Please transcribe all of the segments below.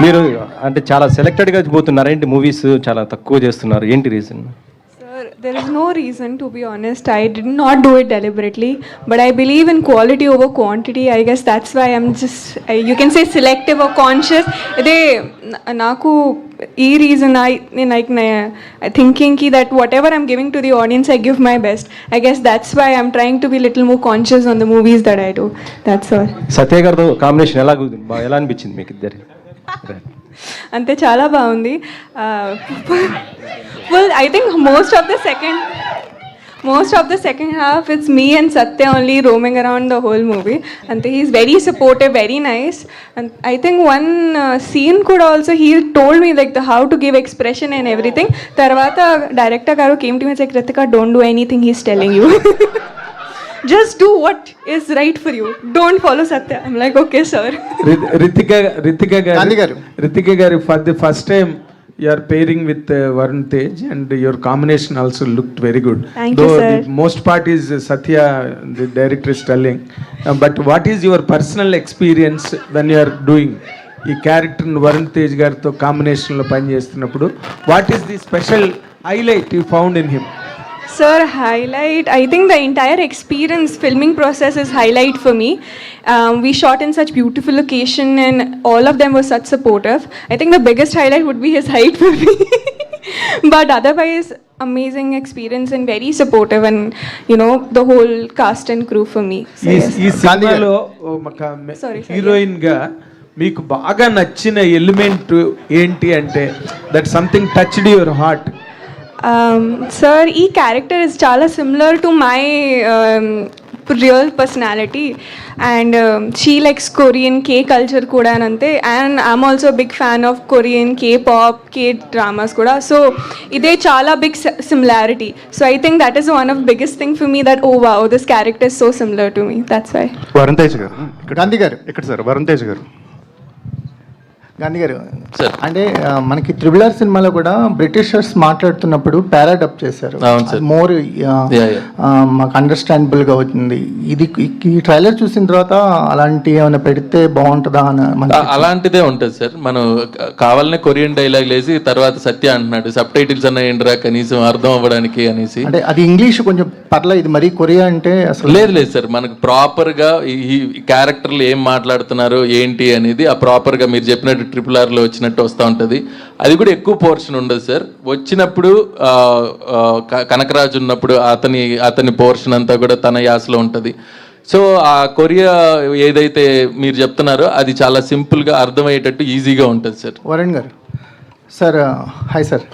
మీరు అంటే చాలా సెలెక్టెడ్గా పోతున్నారు ఏంటి, మూవీస్ చాలా తక్కువ చేస్తున్నారు, ఏంటి reason? Sir, there is no reason, to be honest. I did not do it deliberately, but I believe in quality over quantity. I guess that's why I'm just, you can say selective or conscious. They, naku, reason thinking ki that whatever I'm giving to the audience, I give my best. I guess that's why I'm trying to be little more conscious on the movies that I do. That's all. సత్య గారితో combination ఎలా అనిపించింది మీకు ఇద్దరు? అంతే, చాలా బాగుంది. Well, I think most of the second half, it's me and Satya only roaming around the whole movie. And he's very supportive, very nice. And I think one scene could also, he told me like how to give expression and everything. Tarvata director garu came to me and said, Kritika, don't do anything he's telling you. Just do what is right for you. Don't follow Satya. I'm like, okay, sir. Ritika garu, for the first time you are pairing with Varun Tej, and your combination also looked very good. Thank you, sir. The most part is Satya, the director, is telling. But what is your personal experience when you are doing ఈ character Varun Tej గారితో కాంబినేషన్లో పనిచేస్తున్నప్పుడు? What is the special highlight you found in him? Sir, highlight, I think the entire experience, filming process is highlight for me. We shot in such beautiful location and all of them were such supportive. I think the biggest highlight would be his height for me. But otherwise, amazing experience and very supportive, and you know, the whole cast and crew for me. So, yes. ఈ సినిమాలో Sorry. Heroine గా మీకు బాగా నచ్చిన element ఏంటి అంటే that something touched your heart? Sir, ఈ character is చాలా similar to my real personality, and she likes Korean K culture kuda anante, and I'm also a big fan of Korean K-pop, K-dramas kuda, so ide chala big similarity. So I think that is one of biggest thing for me, that oh wow, this character is so similar to me. That's why. Varun Tej గారు, గాంధీ గారు ఇక్కడ sir Varun Tej గారు. గాంధీ గారు, అంటే మనకి triple R సినిమాలో కూడా Britishers మాట్లాడుతున్నప్పుడు పారాడప్ చేశారు. మోర్ మాకు అండర్స్టాండబుల్ గా అవుతుంది. ఇది ఈ ట్రైలర్ చూసిన తర్వాత అలాంటి ఏమైనా పెడితే బాగుంటుందా అని? అలాంటిదే ఉంటుంది సార్. మనం కావాలనే కొరియన్ డైలాగ్ లేసి తర్వాత సత్య అంటున్నాడు సబ్ టైటిల్స్ అన్న ఏంట్రా కనీసం అర్థం అవ్వడానికి అనేసి. అంటే అది ఇంగ్లీష్ కొంచెం పర్లేదు, ఇది మరీ కొరియా అంటే అసలు లేదు సార్. మనకు ప్రాపర్ గా ఈ క్యారెక్టర్లు ఏం మాట్లాడుతున్నారు ఏంటి అనేది ఆ ప్రాపర్ గా మీరు చెప్పినట్టు RRR లో వచ్చినట్టు వస్తూ ఉంటుంది. అది కూడా ఎక్కువ పోర్షన్ ఉండదు సార్. వచ్చినప్పుడు కనకరాజు ఉన్నప్పుడు అతని పోర్షన్ అంతా కూడా తన యాసలో ఉంటుంది. సో ఆ కొరియా ఏదైతే మీరు చెప్తున్నారో అది చాలా సింపుల్గా అర్థమయ్యేటట్టు ఈజీగా ఉంటుంది సార్. వరుణ్ గారు, సార్ హాయ్ సార్.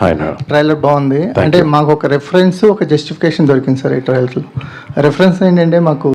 ట్రైలర్ బాగుంది. అంటే మాకు ఒక రెఫరెన్స్, ఒక జస్టిఫికేషన్ దొరికింది సార్ ఈ ట్రైలర్లో. రెఫరెన్స్ ఏంటంటే మాకు